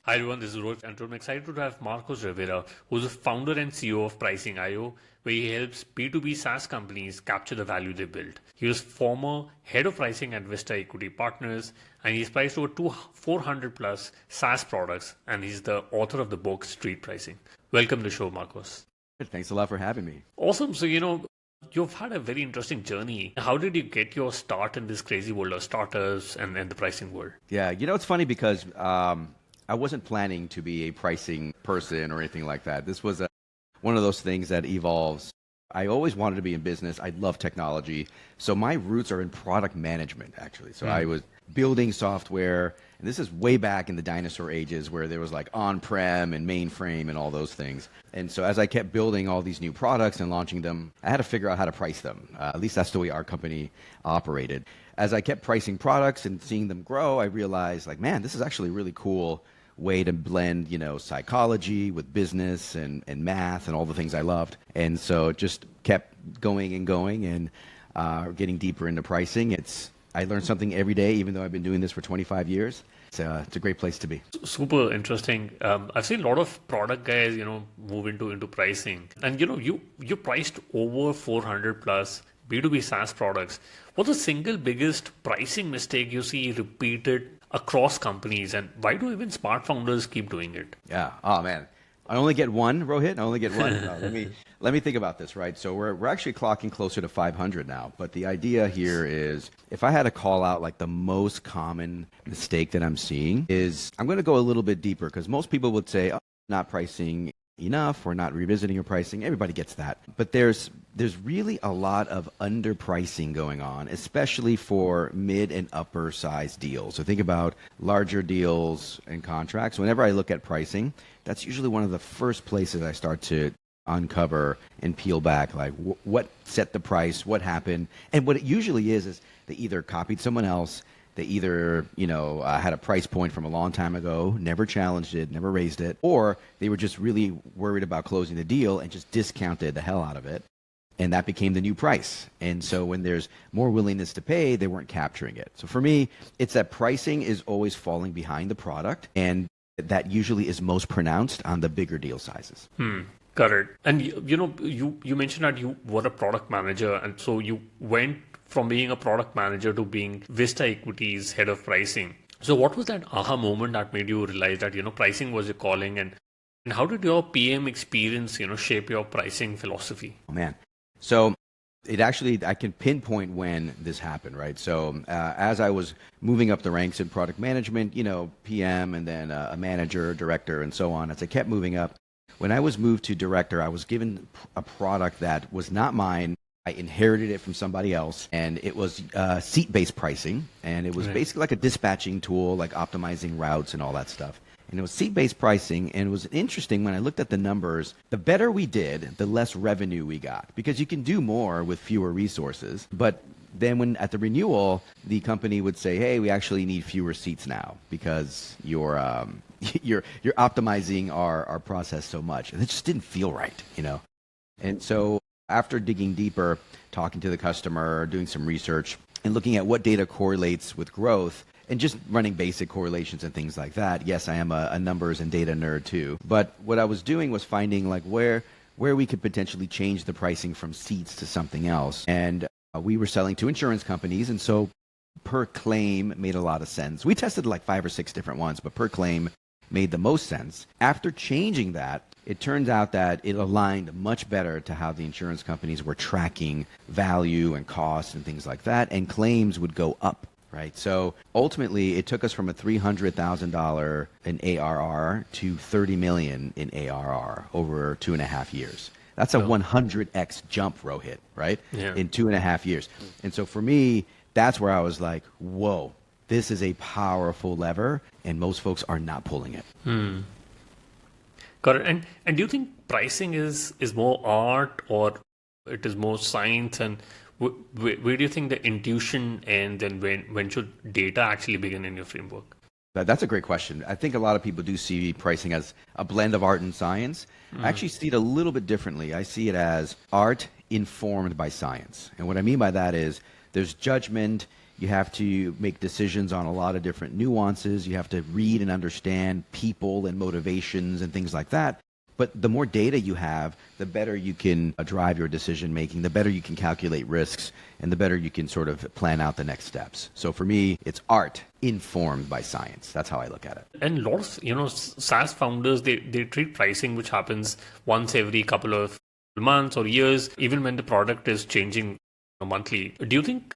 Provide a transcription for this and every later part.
Hi everyone, this is Rohit, and I'm excited to have Marcos Rivera, who's the founder and CEO of Pricing.io, where he helps B2B SaaS companies capture the value they build. He was former head of pricing at Vista Equity Partners, and he's priced over 400 plus SaaS products, and he's the author of the book Street Pricing. Welcome to the show, Marcos. Thanks a lot for having me. Awesome. So, you've had a very interesting journey. How did you get your start in this crazy world of startups and the pricing world? Yeah, it's funny because I wasn't planning to be a pricing person or anything like that. This was one of those things that evolves. I always wanted to be in business. I love technology. So my roots are in product management, actually. So I was building software, and this is way back in the dinosaur ages where there was like on-prem and mainframe and all those things. And so as I kept building all these new products and launching them, I had to figure out how to price them. At least that's the way our company operated. As I kept pricing products and seeing them grow, I realized like, man, this is actually a really cool way to blend, psychology with business and math and all the things I loved. And so it just kept going and getting deeper into pricing. I learn something every day, even though I've been doing this for 25 years. It's a great place to be. Super interesting. I've seen a lot of product guys, move into pricing. And, you priced over 400 plus B2B SaaS products. What's the single biggest pricing mistake you see repeated across companies, and why do even smart founders keep doing it? Yeah. Oh man, I only get one, Rohit. I only get one. Let me think about this. Right. So we're actually clocking closer to 500 now. But the idea here is, if I had to call out like the most common mistake that I'm seeing is, I'm going to go a little bit deeper because most people would say, oh, not pricing enough or not revisiting your pricing. Everybody gets that. But there's really a lot of underpricing going on, especially for mid and upper size deals. So think about larger deals and contracts. Whenever I look at pricing, that's usually one of the first places I start to uncover and peel back, like what set the price, what happened. And what it usually is they either copied someone else, they either, had a price point from a long time ago, never challenged it, never raised it, or they were just really worried about closing the deal and just discounted the hell out of it. And that became the new price. And so when there's more willingness to pay, they weren't capturing it. So for me, it's that pricing is always falling behind the product. And that usually is most pronounced on the bigger deal sizes. Got it. And you mentioned that you were a product manager, and so you went from being a product manager to being Vista Equity's head of pricing. So what was that aha moment that made you realize that pricing was your calling, and how did your PM experience shape your pricing philosophy? Oh man, so I can pinpoint when this happened, right? So as I was moving up the ranks in product management, PM and then a manager, director, and so on, as I kept moving up, when I was moved to director, I was given a product that was not mine. I inherited it from somebody else, and it was seat-based pricing, and it was basically like a dispatching tool, like optimizing routes and all that stuff. And it was seat-based pricing, and it was interesting when I looked at the numbers. The better we did, the less revenue we got, because you can do more with fewer resources. But then when at the renewal, the company would say, hey, we actually need fewer seats now because you're optimizing our process so much. And it just didn't feel right, And so after digging deeper, talking to the customer, doing some research, and looking at what data correlates with growth, and just running basic correlations and things like that. Yes, I am a numbers and data nerd too. But what I was doing was finding like where we could potentially change the pricing from seats to something else. And we were selling to insurance companies, and so per claim made a lot of sense. We tested like 5 or 6 different ones, but per claim made the most sense. After changing that, it turns out that it aligned much better to how the insurance companies were tracking value and costs and things like that, and claims would go up, right? So ultimately, it took us from a $300,000 in ARR to $30 million in ARR over 2.5 years. That's a 100x jump, Rohit, right? Yeah. In 2.5 years. And so for me, that's where I was like, whoa, this is a powerful lever, and most folks are not pulling it. Got it. And do you think pricing is more art or it is more science? And where do you think the intuition ends, and when should data actually begin in your framework? That's a great question. I think a lot of people do see pricing as a blend of art and science. I actually see it a little bit differently. I see it as art informed by science. And what I mean by that is there's judgment You have to make decisions on a lot of different nuances. You have to read and understand people and motivations and things like that. But the more data you have, the better you can drive your decision making, the better you can calculate risks, and the better you can sort of plan out the next steps. So for me, it's art informed by science. That's how I look at it. And a lot of, SaaS founders, they treat pricing, which happens once every couple of months or years, even when the product is changing monthly. Do you think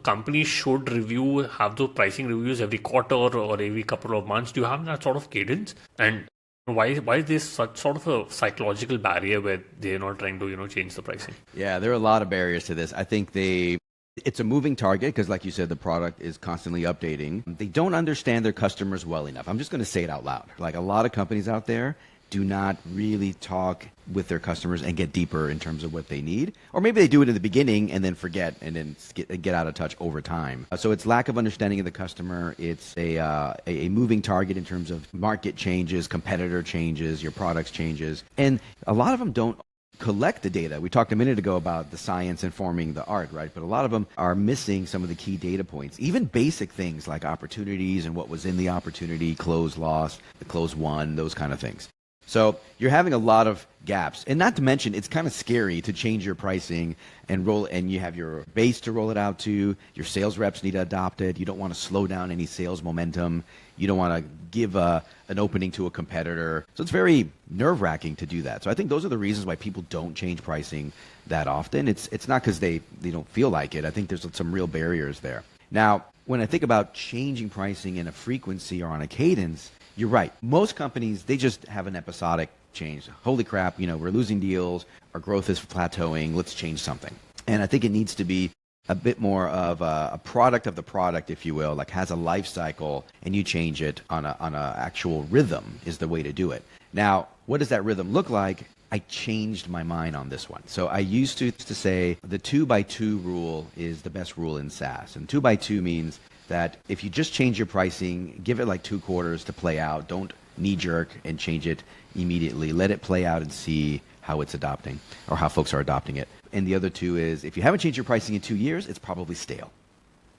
companies should have those pricing reviews every quarter or every couple of months? Do you have that sort of cadence? And why is this such sort of a psychological barrier where they're not trying to change the pricing? Yeah, there are a lot of barriers to this. I think it's a moving target because, like you said, the product is constantly updating. They don't understand their customers well enough. I'm just going to say it out loud. Like a lot of companies out there do not really talk with their customers and get deeper in terms of what they need. Or maybe they do it in the beginning and then forget and then get out of touch over time. So it's lack of understanding of the customer. It's a moving target in terms of market changes, competitor changes, your products changes. And a lot of them don't collect the data. We talked a minute ago about the science informing the art, right? But a lot of them are missing some of the key data points, even basic things like opportunities and what was in the opportunity, close lost, the close won, those kind of things. So you're having a lot of gaps. And not to mention, it's kind of scary to change your pricing and you have your base to roll it out to. Your sales reps need to adopt it. You don't want to slow down any sales momentum. You don't want to give an opening to a competitor. So it's very nerve-wracking to do that. So I think those are the reasons why people don't change pricing that often. It's not because they don't feel like it. I think there's some real barriers there. Now, when I think about changing pricing in a frequency or on a cadence, you're right. Most companies, they just have an episodic change. Holy crap, we're losing deals. Our growth is plateauing. Let's change something. And I think it needs to be a bit more of a product of the product, if you will, like has a life cycle, and you change it on a actual rhythm is the way to do it. Now, what does that rhythm look like? I changed my mind on this one. So I used to say the 2x2 rule is the best rule in SaaS. And 2x2 means that if you just change your pricing, give it like 2 quarters to play out. Don't knee-jerk and change it immediately. Let it play out and see how it's adopting or how folks are adopting it. And the other 2 is if you haven't changed your pricing in 2 years, it's probably stale.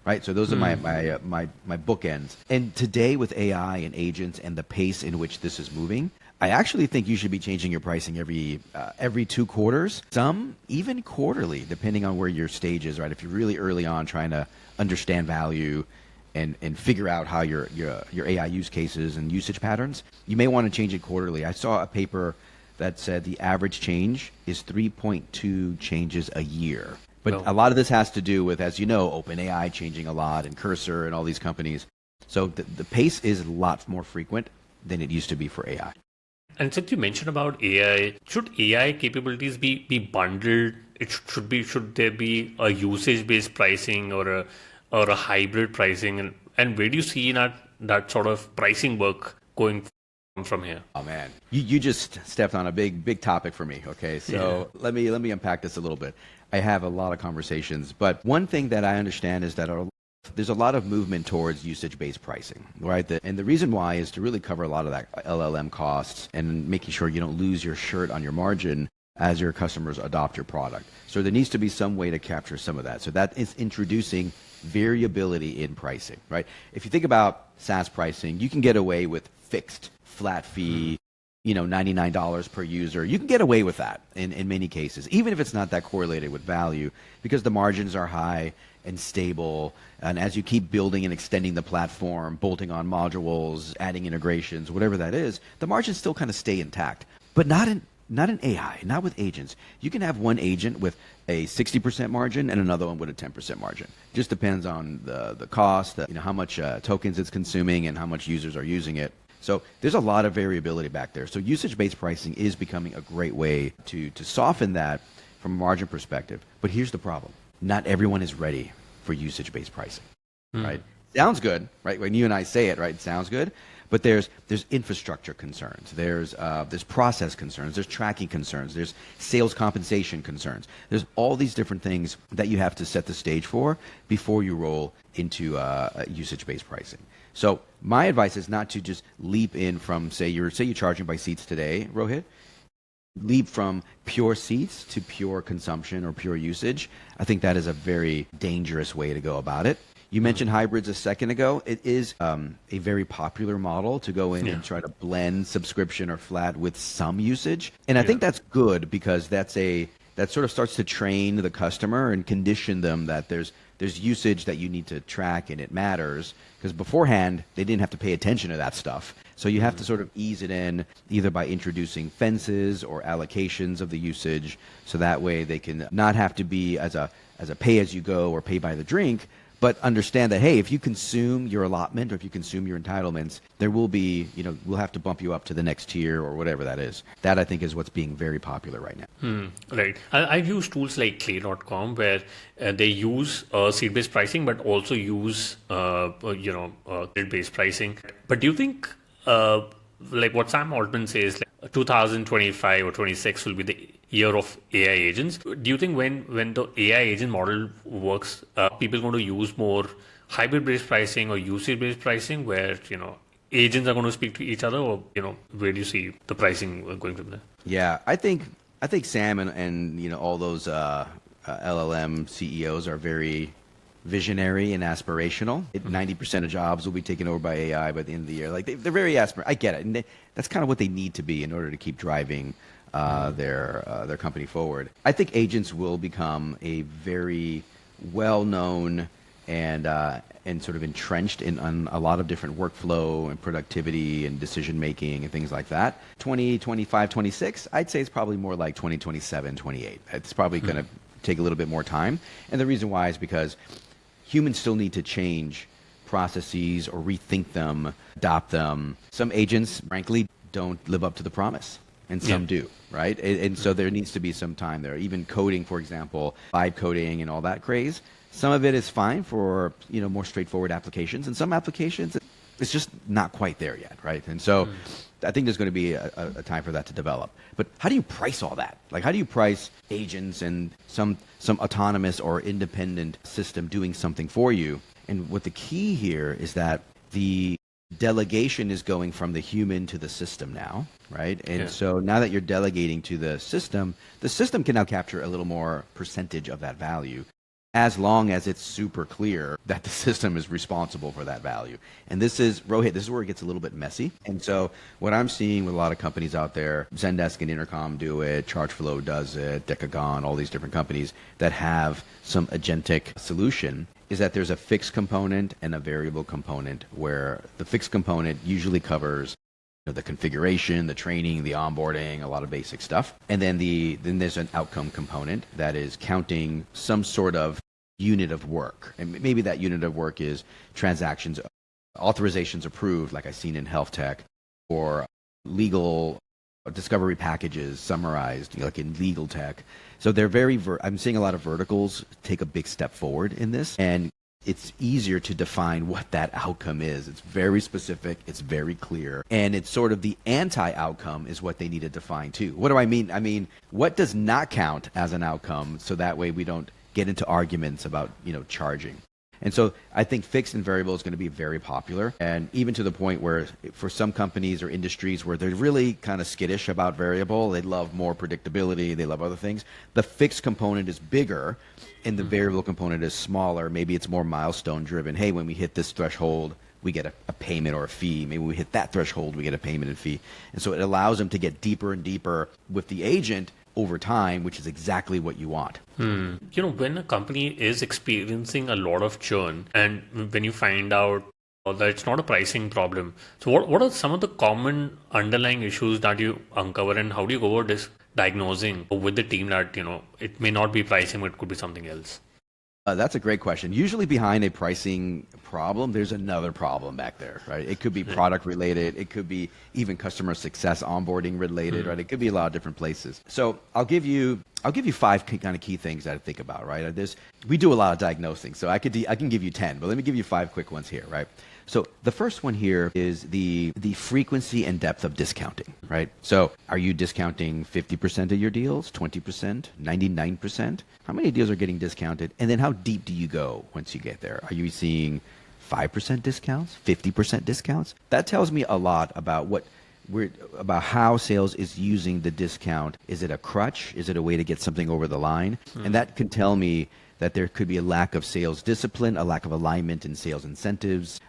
Right? So those are my bookends. And today with AI and agents and the pace in which this is moving, I actually think you should be changing your pricing every 2 quarters, some even quarterly, depending on where your stage is, right? If you're really early on trying to understand value and figure out how your AI use cases and usage patterns, you may want to change it quarterly. I saw a paper that said the average change is 3.2 changes a year. But a lot of this has to do with, as you know, OpenAI changing a lot and Cursor and all these companies. So the pace is a lot more frequent than it used to be for AI. And since you mentioned about AI, should AI capabilities be bundled? Should there be a usage-based pricing or a hybrid pricing? And where do you see that sort of pricing work going from here? Oh man, you just stepped on a big topic for me. Okay, so let me unpack this a little bit. I have a lot of conversations, but one thing that I understand is that there's a lot of movement towards usage-based pricing, right? And the reason why is to really cover a lot of that LLM costs and making sure you don't lose your shirt on your margin as your customers adopt your product. So there needs to be some way to capture some of that. So that is introducing variability in pricing, right? If you think about SaaS pricing, you can get away with fixed flat fee, $99 per user. You can get away with that in many cases, even if it's not that correlated with value, because the margins are high and stable. And as you keep building and extending the platform, bolting on modules, adding integrations, whatever that is, the margins still kind of stay intact. But not in AI, not with agents. You can have one agent with a 60% margin and another one with a 10% margin. Just depends on the cost, how much tokens it's consuming and how much users are using it. So there's a lot of variability back there. So usage-based pricing is becoming a great way to soften that from a margin perspective. But here's the problem. Not everyone is ready for usage-based pricing, right? Sounds good, right? When you and I say it, right, it sounds good. But there's infrastructure concerns. There's process concerns. There's tracking concerns. There's sales compensation concerns. There's all these different things that you have to set the stage for before you roll into usage-based pricing. So my advice is not to just leap in from, say you're charging by seats today, Rohit, leap from pure seats to pure consumption or pure usage. I think that is a very dangerous way to go about it. You mentioned hybrids a second ago. It is a very popular model to go in and try to blend subscription or flat with some usage. And I think that's good because that sort of starts to train the customer and condition them that there's usage that you need to track and it matters, because beforehand they didn't have to pay attention to that stuff. So you have to sort of ease it in either by introducing fences or allocations of the usage, so that way they can not have to be as a pay as you go or pay by the drink, but understand that, hey, if you consume your allotment or if you consume your entitlements, there will be, we'll have to bump you up to the next tier or whatever that is. That, I think, is what's being very popular right now. Right. I've used tools like Clay.com where they use seed-based pricing, but also use, seed-based pricing. But do you think, like what Sam Altman says, like 2025 or 26 will be the year of AI agents? Do you think when the AI agent model works, people are going to use more hybrid-based pricing or usage-based pricing where, agents are going to speak to each other, or, where do you see the pricing going from there? Yeah, I think Sam and all those LLM CEOs are very visionary and aspirational. 90% of jobs will be taken over by AI by the end of the year. Like they're very aspirational. I get it, and that's kind of what they need to be in order to keep driving their company forward. I think agents will become a very well-known and sort of entrenched in a lot of different workflow and productivity and decision making and things like that. 2025, 26, I'd say it's probably more like 2027, 28. It's probably going to take a little bit more time. And the reason why is because humans still need to change processes or rethink them, adopt them. Some agents, frankly, don't live up to the promise, and some do, right? And so there needs to be some time there. Even coding, for example, vibe coding and all that craze, some of it is fine for more straightforward applications, and some applications it's just not quite there yet, right? And so I think there's going to be a time for that to develop. But how do you price all that? Like, how do you price agents and some autonomous or independent system doing something for you? And what the key here is that the delegation is going from the human to the system now, right? And so now that you're delegating to the system can now capture a little more percentage of that value, as long as it's super clear that the system is responsible for that value. And this is, Rohit, this is where it gets a little bit messy. And so what I'm seeing with a lot of companies out there, Zendesk and Intercom do it, Chargeflow does it, Decagon, all these different companies that have some agentic solution, is that there's a fixed component and a variable component, where the fixed component usually covers the configuration, the training, the onboarding, a lot of basic stuff. And then there's an outcome component that is counting some sort of unit of work. And maybe that unit of work is transactions, authorizations approved, like I've seen in health tech, or legal discovery packages summarized, like in legal tech. So they're I'm seeing a lot of verticals take a big step forward in this. And it's easier to define what that outcome is. It's very specific. It's very clear. And it's sort of the anti-outcome is what they need to define too. What do I mean? I mean, what does not count as an outcome, so that way we don't get into arguments about, charging. And so I think fixed and variable is going to be very popular, and even to the point where for some companies or industries where they're really kind of skittish about variable, they love more predictability, they love other things. The fixed component is bigger and the variable component is smaller. Maybe it's more milestone driven. Hey, when we hit this threshold, we get a payment or a fee. Maybe when we hit that threshold, we get a payment and fee. And so it allows them to get deeper and deeper with the agent over time, which is exactly what you want. When a company is experiencing a lot of churn, and when you find out that it's not a pricing problem, so what are some of the common underlying issues that you uncover, and how do you go about this diagnosing with the team that, it may not be pricing, but it could be something else? That's a great question. Usually behind a pricing problem, there's another problem back there, right? It could be product related. It could be even customer success onboarding related, right? It could be a lot of different places. So I'll give you 5 kind of key things that I think about, right? We do a lot of diagnosing, so I can give you 10, but let me give you 5 quick ones here, right? So the first one here is the frequency and depth of discounting, right? So are you discounting 50% of your deals, 20%, 99%? How many deals are getting discounted? And then how deep do you go once you get there? Are you seeing 5% discounts, 50% discounts? That tells me a lot about about how sales is using the discount. Is it a crutch? Is it a way to get something over the line? And that can tell me that there could be a lack of sales discipline, a lack of alignment in sales incentives,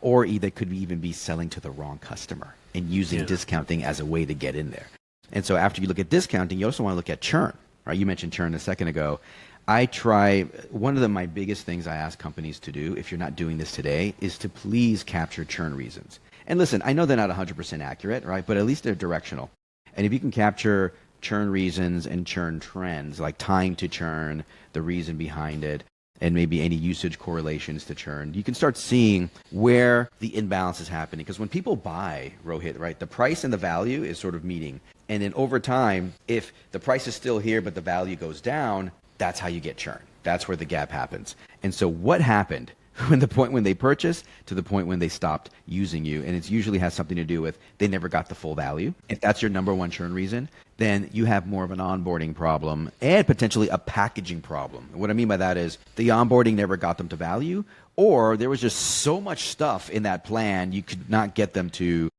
or they could even be selling to the wrong customer and using discounting as a way to get in there. And so after you look at discounting, you also want to look at churn, right? You mentioned churn a second ago. One of my biggest things I ask companies to do, if you're not doing this today, is to please capture churn reasons. And listen, I know they're not 100% accurate, right? But at least they're directional. And if you can capture churn reasons and churn trends, like time to churn, the reason behind it, and maybe any usage correlations to churn, you can start seeing where the imbalance is happening. Because when people buy, Rohit, right, the price and the value is sort of meeting. And then over time, if the price is still here but the value goes down, that's how you get churn. That's where the gap happens. And so what happened from the point when they purchased to the point when they stopped using you? And it usually has something to do with they never got the full value. If that's your number one churn reason, then you have more of an onboarding problem and potentially a packaging problem. And what I mean by that is the onboarding never got them to value, or there was just so much stuff in that plan you could not get them to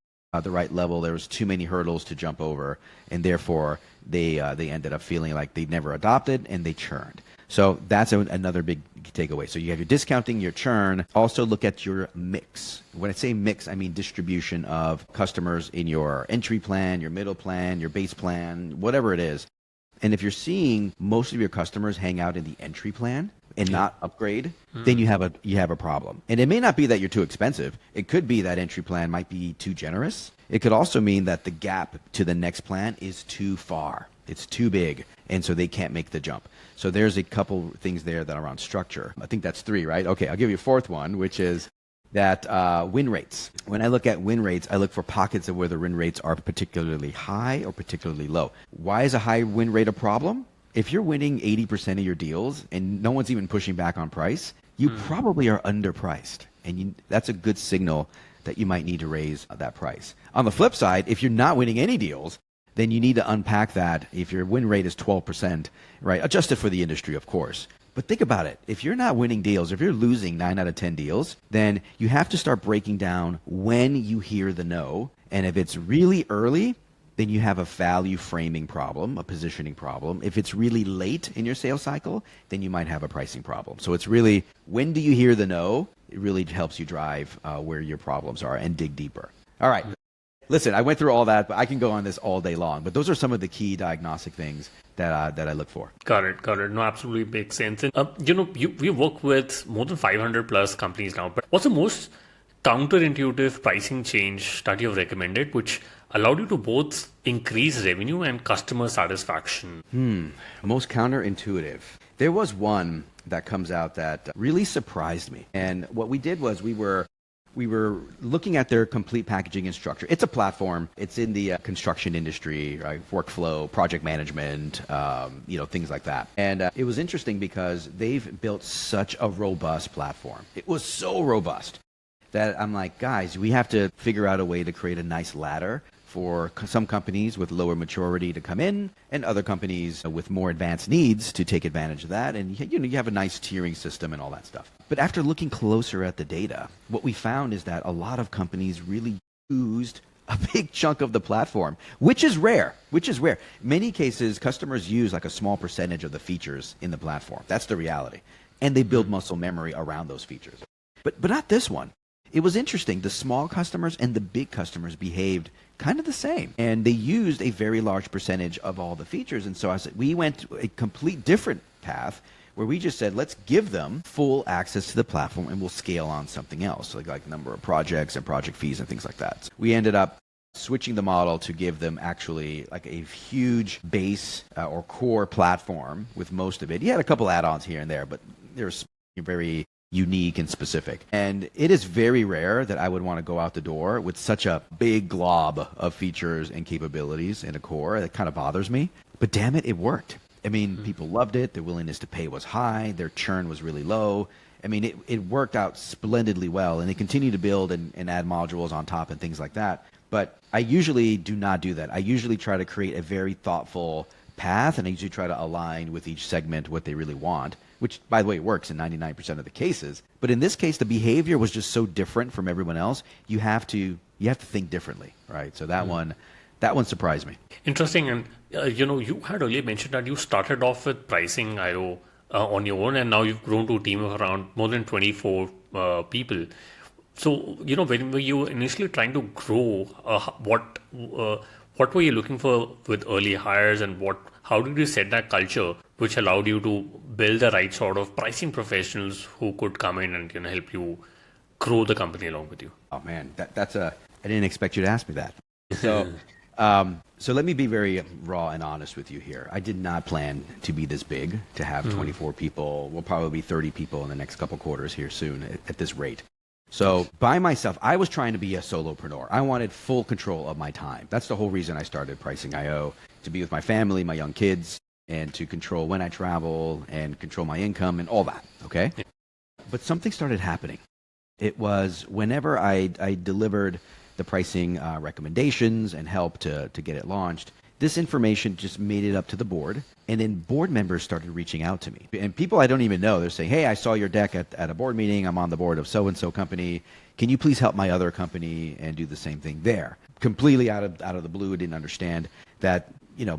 the right level. There was too many hurdles to jump over, and therefore they ended up feeling like they never adopted and they churned. So that's another big takeaway. So you have your discounting, your churn. Also look at your mix. When I say mix, I mean distribution of customers in your entry plan, your middle plan, your base plan, whatever it is. And if you're seeing most of your customers hang out in the entry plan and not upgrade, then you have a problem. And it may not be that you're too expensive. It could be that entry plan might be too generous. It could also mean that the gap to the next plan is too far. It's too big, and so they can't make the jump. So there's a couple things there that are around structure. I think that's 3, right? Okay, I'll give you a fourth one, which is that win rates. When I look at win rates, I look for pockets of where the win rates are particularly high or particularly low. Why is a high win rate a problem? If you're winning 80% of your deals and no one's even pushing back on price, you probably are underpriced. And that's a good signal that you might need to raise that price. On the flip side, if you're not winning any deals, then you need to unpack that. If your win rate is 12%, right, adjusted for the industry, of course. But think about it. If you're not winning deals, if you're losing 9 out of 10 deals, then you have to start breaking down when you hear the no. And if it's really early, then you have a value framing problem, a positioning problem. If it's really late in your sales cycle, then you might have a pricing problem. So it's really, when do you hear the no? It really helps you drive where your problems are and dig deeper. All right. Listen, I went through all that, but I can go on this all day long. But those are some of the key diagnostic things that I look for. Got it. No, absolutely makes sense. And we work with more than 500 plus companies now. But what's the most counterintuitive pricing change that you've recommended, which allowed you to both increase revenue and customer satisfaction? Most counterintuitive. There was one that comes out that really surprised me. And what we did was we were looking at their complete packaging and structure. It's a platform. It's in the construction industry, right? Workflow, project management, things like that. And it was interesting because they've built such a robust platform. It was so robust that I'm like, guys, we have to figure out a way to create a nice ladder for some companies with lower maturity to come in and other companies with more advanced needs to take advantage of that. And you have a nice tiering system and all that stuff. But after looking closer at the data, what we found is that a lot of companies really used a big chunk of the platform, which is rare. Many cases, customers use like a small percentage of the features in the platform. That's the reality. And they build muscle memory around those features. But not this one. It was interesting. The small customers and the big customers behaved kind of the same. And they used a very large percentage of all the features. And so we went a complete different path where we just said, let's give them full access to the platform and we'll scale on something else, like number of projects and project fees and things like that. So we ended up switching the model to give them actually like a huge base or core platform with most of it. You had a couple add-ons here and there, but there's very unique and specific. And it is very rare that I would want to go out the door with such a big glob of features and capabilities in a core. That kind of bothers me. But damn it, it worked. I mean, people loved it. Their willingness to pay was high. Their churn was really low. I mean, it worked out splendidly well. And they continue to build and add modules on top and things like that. But I usually do not do that. I usually try to create a very thoughtful path, and I usually try to align with each segment what they really want, which, by the way, works in 99% of the cases. But in this case, the behavior was just so different from everyone else. You have to think differently, right? So that one surprised me. Interesting. And you had earlier mentioned that you started off with pricing IO on your own, and now you've grown to a team of around more than 24 people. So, when were you initially trying to grow, what were you looking for with early hires, and how did you set that culture which allowed you to build the right sort of pricing professionals who could come in and help you grow the company along with you? Oh man, I didn't expect you to ask me that. So, so let me be very raw and honest with you here. I did not plan to be this big, to have 24 people. We'll probably be 30 people in the next couple quarters here soon at this rate. So by myself, I was trying to be a solopreneur. I wanted full control of my time. That's the whole reason I started Pricing.io, to be with my family, my young kids, and to control when I travel and control my income and all that, okay? Yeah. But something started happening. It was whenever I delivered the pricing recommendations and help to get it launched, this information just made it up to the board. And then board members started reaching out to me. And people I don't even know, they're saying, hey, I saw your deck at a board meeting. I'm on the board of so-and-so company. Can you please help my other company and do the same thing there? Completely out of the blue, didn't understand that,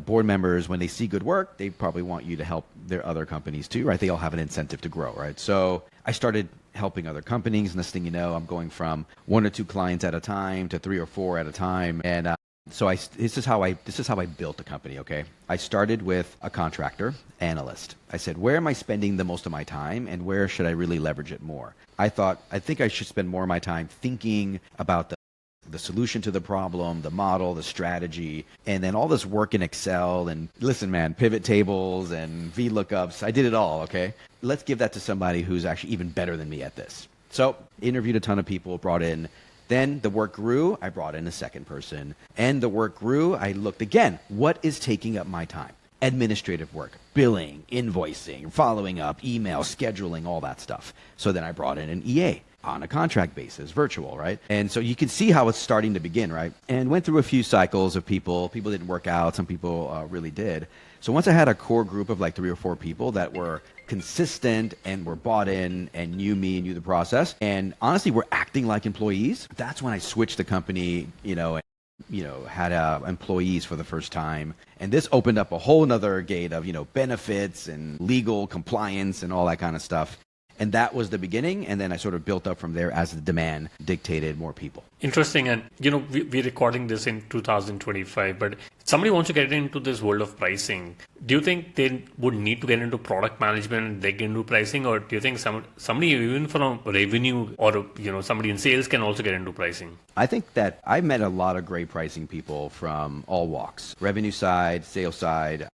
board members, when they see good work, they probably want you to help their other companies too, right? They all have an incentive to grow, right? So I started helping other companies. Next thing you know, I'm going from 1 or 2 clients at a time to 3 or 4 at a time. And so this is how I built the company, okay? I started with a contractor analyst. I said, where am I spending the most of my time and where should I really leverage it more? I think I should spend more of my time thinking about the solution to the problem, the model, the strategy, and then all this work in Excel and listen, man, pivot tables and VLOOKUPs. I did it all, okay? Let's give that to somebody who's actually even better than me at this. So interviewed a ton of people, brought in. Then the work grew, I brought in a second person. And the work grew, I looked again, what is taking up my time? Administrative work, billing, invoicing, following up, email, scheduling, all that stuff. So then I brought in an EA on a contract basis, virtual, right? And so you can see how it's starting to begin, right? And went through a few cycles of people didn't work out, some people really did. So once I had a core group of like 3 or 4 people that were consistent and were bought in and knew me and knew the process, and honestly were acting like employees, that's when I switched the company, had employees for the first time. And this opened up a whole nother gate of, benefits and legal compliance and all that kind of stuff. And that was the beginning. And then I sort of built up from there as the demand dictated more people. Interesting. And, we're recording this in 2025, but somebody wants to get into this world of pricing. Do you think they would need to get into product management and they get into pricing? Or do you think somebody even from revenue or, somebody in sales can also get into pricing? I think that I met a lot of great pricing people from all walks, revenue side, sales side,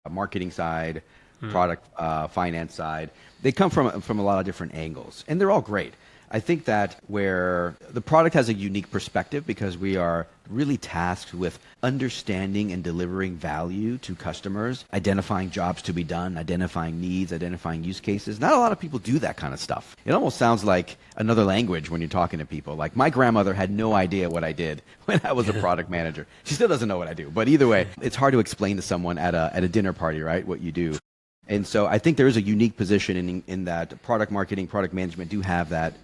marketing side, product finance side. They come from a lot of different angles, and they're all great. I think that where the product has a unique perspective because we are really tasked with understanding and delivering value to customers, identifying jobs to be done, identifying needs, identifying use cases. Not a lot of people do that kind of stuff. It almost sounds like another language when you're talking to people. Like my grandmother had no idea what I did when I was a product manager. She still doesn't know what I do. But either way, it's hard to explain to someone at a dinner party, right, what you do. And so I think there is a unique position in that product marketing, product management do have that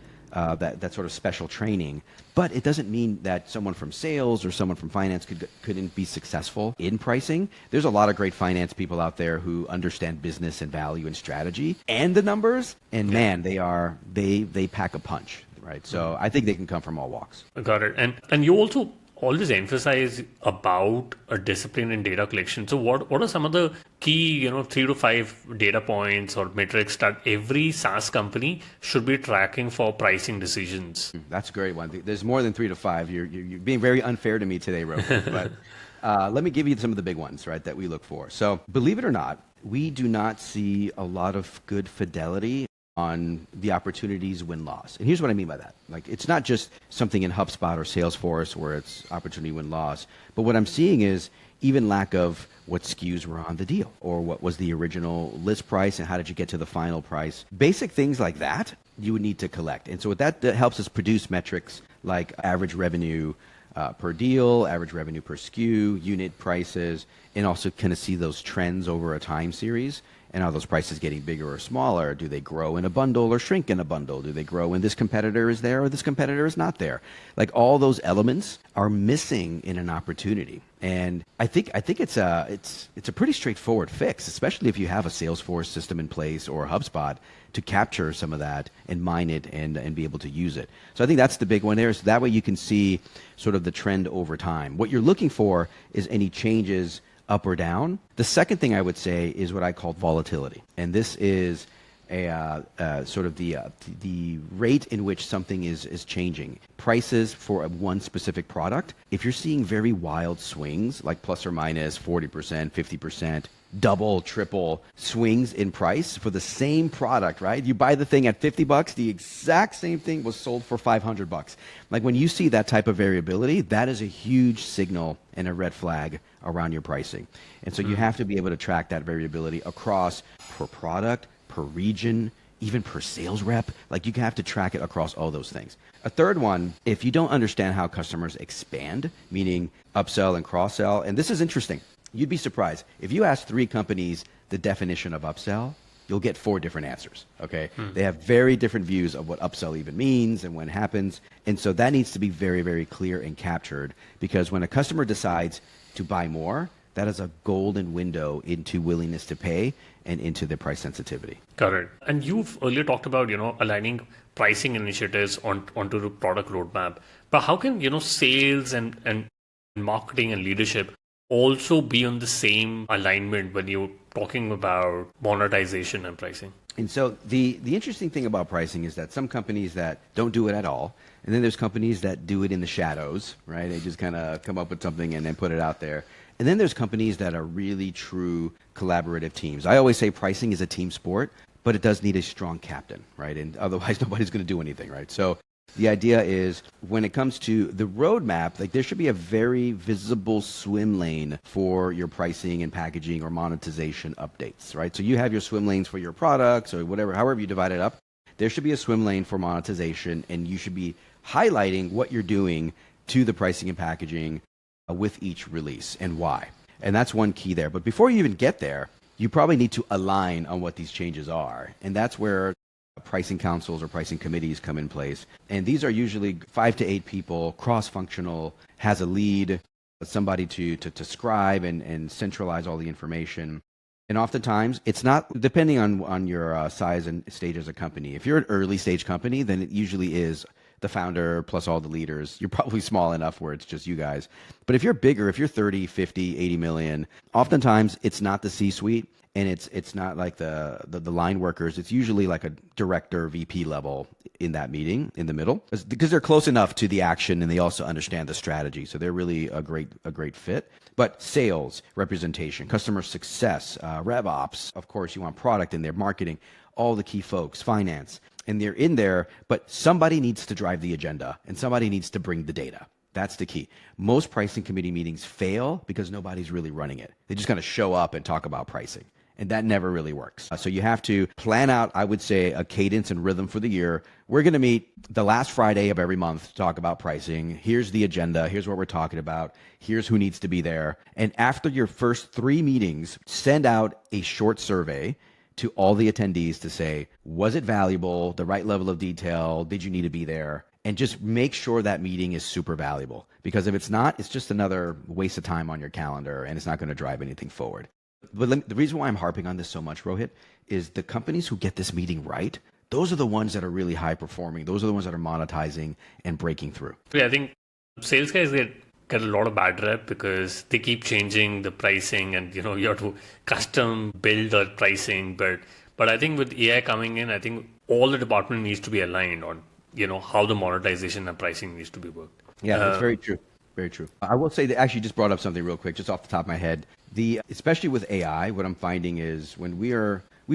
sort of special training. But it doesn't mean that someone from sales or someone from finance couldn't be successful in pricing. There's a lot of great finance people out there who understand business and value and strategy and the numbers. And man, they pack a punch, right? So I think they can come from all walks. Got it. And you also always emphasize about a discipline in data collection. So what are some of the key, 3 to 5 data points or metrics that every SaaS company should be tracking for pricing decisions? That's a great one. There's more than 3 to 5. You're being very unfair to me today, Rohit. But let me give you some of the big ones, right, that we look for. So believe it or not, we do not see a lot of good fidelity on the opportunities win-loss. And here's what I mean by that. Like, it's not just something in HubSpot or Salesforce where it's opportunity win-loss, but what I'm seeing is even lack of what SKUs were on the deal or what was the original list price and how did you get to the final price. Basic things like that you would need to collect. And so what that helps us produce metrics like average revenue per deal, average revenue per SKU, unit prices, and also kind of see those trends over a time series. And are those prices getting bigger or smaller? Do they grow in a bundle or shrink in a bundle? Do they grow when this competitor is there or this competitor is not there? Like all those elements are missing in an opportunity. And I think it's a pretty straightforward fix, especially if you have a Salesforce system in place or a HubSpot to capture some of that and mine it and be able to use it. So I think that's the big one there. So that way you can see sort of the trend over time. What you're looking for is any changes up or down. The second thing I would say is what I call volatility. And this is sort of the rate in which something is changing. Prices for one specific product, if you're seeing very wild swings, like plus or minus 40%, 50%, double, triple swings in price for the same product, right? You buy the thing at $50, the exact same thing was sold for $500. Like when you see that type of variability, that is a huge signal and a red flag around your pricing. And so you have to be able to track that variability across per product, per region, even per sales rep. Like you have to track it across all those things. A third one, if you don't understand how customers expand, meaning upsell and cross-sell, and this is interesting. You'd be surprised. If you ask 3 companies the definition of upsell, you'll get 4 different answers, okay? They have very different views of what upsell even means and when it happens. And so that needs to be very, very clear and captured, because when a customer decides to buy more, that is a golden window into willingness to pay and into the price sensitivity. Correct. And you've earlier talked about, aligning pricing initiatives onto the product roadmap. But how can, sales and marketing and leadership also be on the same alignment when you're talking about monetization and pricing? And so the interesting thing about pricing is that some companies that don't do it at all, and then there's companies that do it in the shadows, right? They just kind of come up with something and then put it out there. And then there's companies that are really true collaborative teams. I always say pricing is a team sport, but it does need a strong captain, right? And otherwise nobody's going to do anything, right? So the idea is when it comes to the roadmap, like there should be a very visible swim lane for your pricing and packaging or monetization updates, right? So you have your swim lanes for your products or whatever, however you divide it up. There should be a swim lane for monetization, and you should be highlighting what you're doing to the pricing and packaging with each release and why. And that's one key there. But before you even get there, you probably need to align on what these changes are. And that's where pricing councils or pricing committees come in place. And these are usually 5 to 8 people, cross-functional, has a lead, somebody to scribe and centralize all the information. And oftentimes, it's not, depending on your size and stage as a company. If you're an early stage company, then it usually is the founder plus all the leaders. You're probably small enough where it's just you guys. But if you're bigger, if you're 30, 50, 80 million, oftentimes it's not the C-suite. And it's not like the line workers. It's usually like a director, VP level in that meeting in the middle, because they're close enough to the action and they also understand the strategy. So they're really a great fit. But sales, representation, customer success, rev ops, of course, you want product in there, marketing, all the key folks, finance, and they're in there. But somebody needs to drive the agenda and somebody needs to bring the data. That's the key. Most pricing committee meetings fail because nobody's really running it. They just kind of show up and talk about pricing. And that never really works. So you have to plan out, I would say, a cadence and rhythm for the year. We're going to meet the last Friday of every month to talk about pricing. Here's the agenda. Here's what we're talking about. Here's who needs to be there. And after your first 3 meetings, send out a short survey to all the attendees to say, was it valuable, the right level of detail, did you need to be there? And just make sure that meeting is super valuable. Because if it's not, it's just another waste of time on your calendar and it's not going to drive anything forward. But the reason why I'm harping on this so much, Rohit, is the companies who get this meeting right, those are the ones that are really high performing. Those are the ones that are monetizing and breaking through. Yeah, I think sales guys get a lot of bad rep because they keep changing the pricing and, you have to custom build the pricing. But I think with AI coming in, I think all the department needs to be aligned on, how the monetization and pricing needs to be worked. Yeah, that's very true. Very true. I will say that actually just brought up something real quick, just off the top of my head. Especially with AI, what I'm finding is when we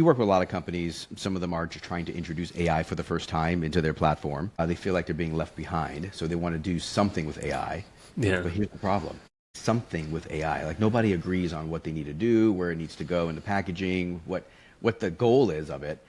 work with a lot of companies, some of them are just trying to introduce AI for the first time into their platform. They feel like they're being left behind, so they want to do something with AI. Yeah. But here's the problem. Something with AI. Like nobody agrees on what they need to do, where it needs to go in the packaging, what the goal is of it.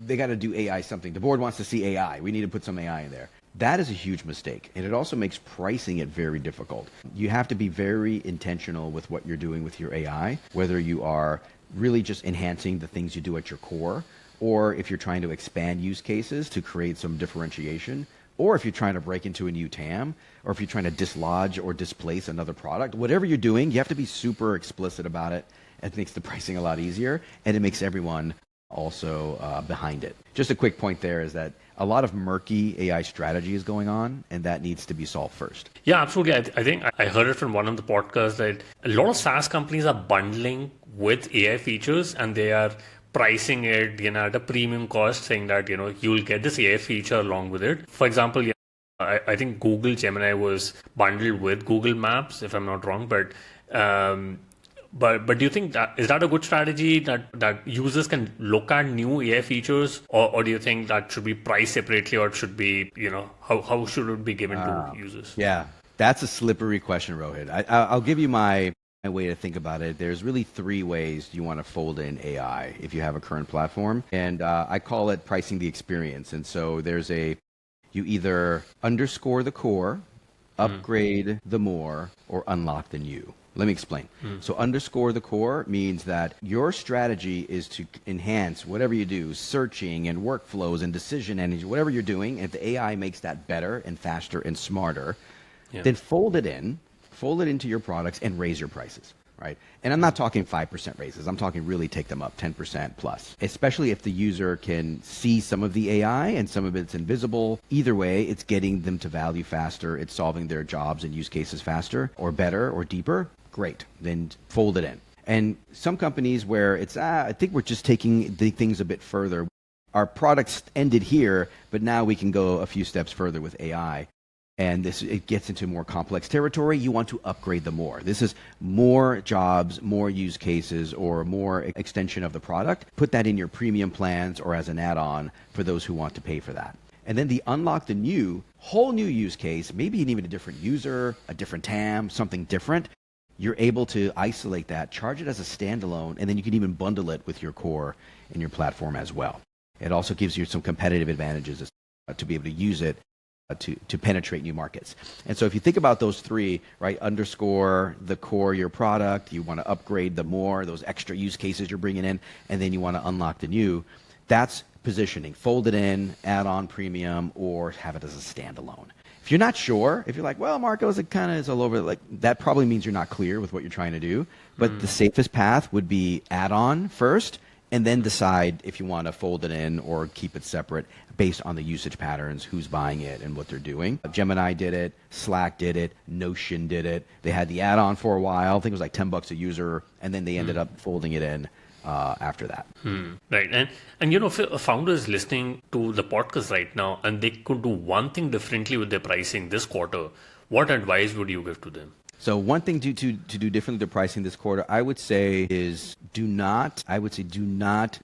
They got to do AI something. The board wants to see AI. We need to put some AI in there. That is a huge mistake, and it also makes pricing it very difficult. You have to be very intentional with what you're doing with your AI, whether you are really just enhancing the things you do at your core, or if you're trying to expand use cases to create some differentiation, or if you're trying to break into a new TAM, or if you're trying to dislodge or displace another product, whatever you're doing, you have to be super explicit about it. It makes the pricing a lot easier, and it makes everyone also behind it. Just a quick point there is that a lot of murky AI strategy is going on, and that needs to be solved first. Yeah, absolutely. I think I heard it from one of the podcasts that a lot of SaaS companies are bundling with AI features, and they are pricing it, at a premium cost, saying that, you'll get this AI feature along with it. For example, I think Google Gemini was bundled with Google Maps, if I'm not wrong, But do you think is that a good strategy that users can look at new AI features, or do you think that should be priced separately, or it should be, how should it be given to users? Yeah, that's a slippery question, Rohit. I'll give you my way to think about it. There's really three ways you want to fold in AI if you have a current platform, and I call it pricing the experience. And so you either underscore the core, upgrade the more, or unlock the new. Let me explain. So underscore the core means that your strategy is to enhance whatever you do, searching and workflows and decision engine, whatever you're doing, and the AI makes that better and faster and smarter, then fold it into your products and raise your prices, right? And I'm not talking 5% raises. I'm talking really take them up 10% plus, especially if the user can see some of the AI and some of it's invisible. Either way, it's getting them to value faster. It's solving their jobs and use cases faster or better or deeper. Great, then fold it in. And some companies where it's, I think we're just taking the things a bit further. Our products ended here, but now we can go a few steps further with AI. And it gets into more complex territory. You want to upgrade them more. This is more jobs, more use cases, or more extension of the product. Put that in your premium plans or as an add-on for those who want to pay for that. And then the unlock the whole new use case, maybe even a different user, a different TAM, something different. You're able to isolate that, charge it as a standalone, and then you can even bundle it with your core and your platform as well. It also gives you some competitive advantages to be able to use it to penetrate new markets. And so if you think about those three, right, underscore the core, your product, you want to upgrade the more, those extra use cases you're bringing in, and then you want to unlock the new, that's positioning. Fold it in, add on premium, or have it as a standalone. If you're not sure, if you're like, well, Marcos, it kind of is all over, like that probably means you're not clear with what you're trying to do. But the safest path would be add on first, and then decide if you want to fold it in or keep it separate based on the usage patterns, who's buying it and what they're doing. Gemini did it, Slack did it, Notion did it. They had the add on for a while. I think it was like $10 a user, and then they ended up folding it in after that. Right. And if a founder is listening to the podcast right now and they could do one thing differently with their pricing this quarter, what advice would you give to them? So one thing to do differently to pricing this quarter, I would say do not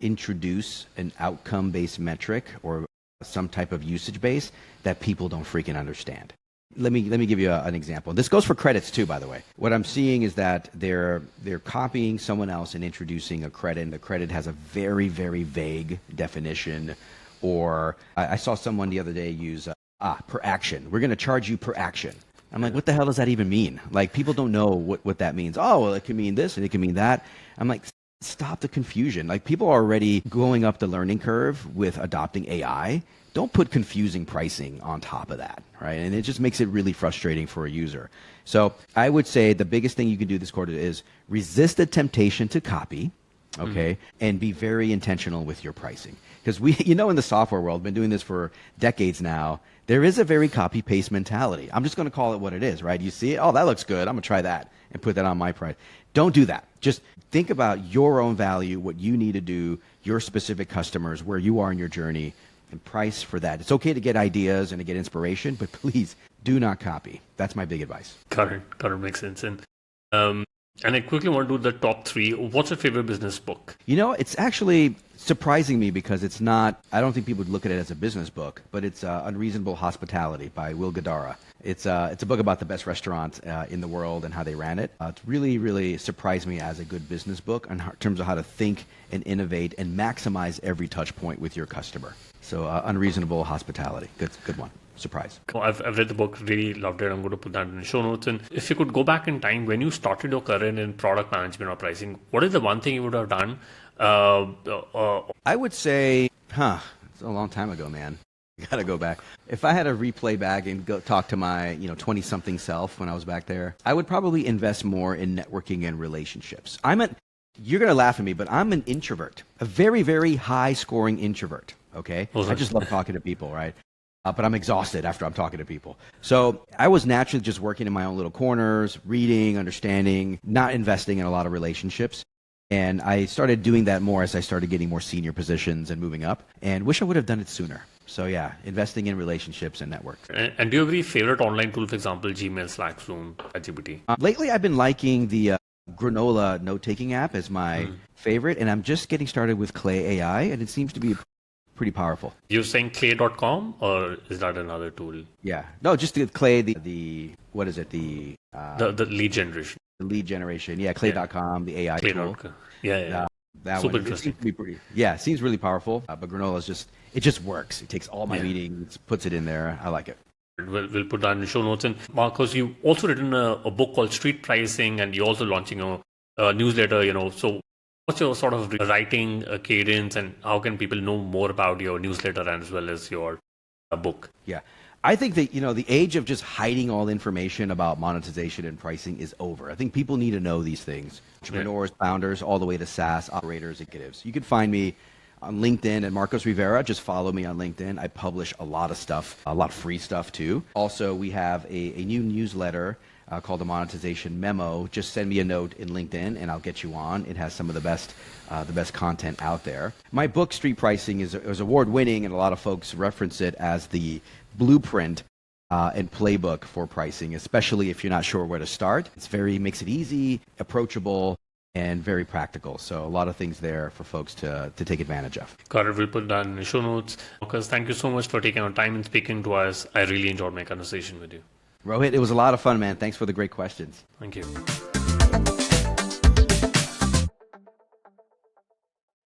introduce an outcome-based metric or some type of usage base that people don't freaking understand. Let me give you an example. This goes for credits too, by the way. What I'm seeing is that they're copying someone else and introducing a credit, and the credit has a very, very vague definition. Or I saw someone the other day use per action. We're going to charge you per action. I'm like, what the hell does that even mean? Like, people don't know what that means. Oh, well, it can mean this and it can mean that. I'm like, stop the confusion. Like, people are already going up the learning curve with adopting AI. Don't put confusing pricing on top of that, right? And it just makes it really frustrating for a user. So I would say the biggest thing you can do this quarter is resist the temptation to copy, okay, and be very intentional with your pricing. Because in the software world, been doing this for decades now, there is a very copy-paste mentality. I'm just going to call it what it is, right? You see it, oh, that looks good. I'm going to try that and put that on my price. Don't do that. Just think about your own value, what you need to do, your specific customers, where you are in your journey, and price for that. It's okay to get ideas and to get inspiration, but please do not copy. That's my big advice. Got it. Makes sense. And I quickly want to do the top three. What's your favorite business book? It's actually surprising me because it's not, I don't think people would look at it as a business book, but it's Unreasonable Hospitality by Will Guidara. It's a book about the best restaurants in the world and how they ran it. It's really, really surprised me as a good business book in terms of how to think and innovate and maximize every touch point with your customer. So Unreasonable Hospitality, good one. surprise. I've read the book, really loved it. I'm going to put that in the show notes. And if you could go back in time, when you started your career in product management or pricing, what is the one thing you would have done? I would say, it's a long time ago, man. You got to go back. If I had to replay back and go talk to my 20-something self when I was back there, I would probably invest more in networking and relationships. You're going to laugh at me, but I'm an introvert, a very, very high-scoring introvert, okay? I just love talking to people, right? But I'm exhausted after I'm talking to people. So I was naturally just working in my own little corners, reading, understanding, not investing in a lot of relationships. And I started doing that more as I started getting more senior positions and moving up, and wish I would have done it sooner. So yeah, investing in relationships and networks. And do you have any favorite online tool, for example, Gmail, Slack, Zoom, ChatGPT? Lately, I've been liking the Granola note-taking app as my favorite, and I'm just getting started with Clay AI, and it seems to be pretty powerful. You're saying clay.com, or is that another tool? Yeah. No, just the Clay, the what is it? The lead generation. The lead generation. Yeah, clay.com, the AI tool. Yeah. That super one. interesting. It seems really powerful, but Granola it just works. It takes all my meetings, puts it in there. I like it. We'll put that in the show notes. And Marcos, you also written a book called Street Pricing, and you're also launching a newsletter, So what's your sort of writing cadence, and how can people know more about your newsletter as well as your book? Yeah. I think that, the age of just hiding all information about monetization and pricing is over. I think people need to know these things. Entrepreneurs, founders, all the way to SaaS operators, executives. You can find me on LinkedIn at Marcos Rivera. Just follow me on LinkedIn. I publish a lot of stuff, a lot of free stuff too. Also, we have a new newsletter called the Monetization Memo. Just send me a note in LinkedIn and I'll get you on. It has some of the best content out there. My book, Street Pricing, is award-winning, and a lot of folks reference it as the blueprint and playbook for pricing, especially if you're not sure where to start. Makes it easy, approachable, and very practical. So a lot of things there for folks to take advantage of. Got it. We'll put that in the show notes. Marcos, thank you so much for taking our time and speaking to us. I really enjoyed my conversation with you. Rohit, it was a lot of fun, man. Thanks for the great questions. Thank you.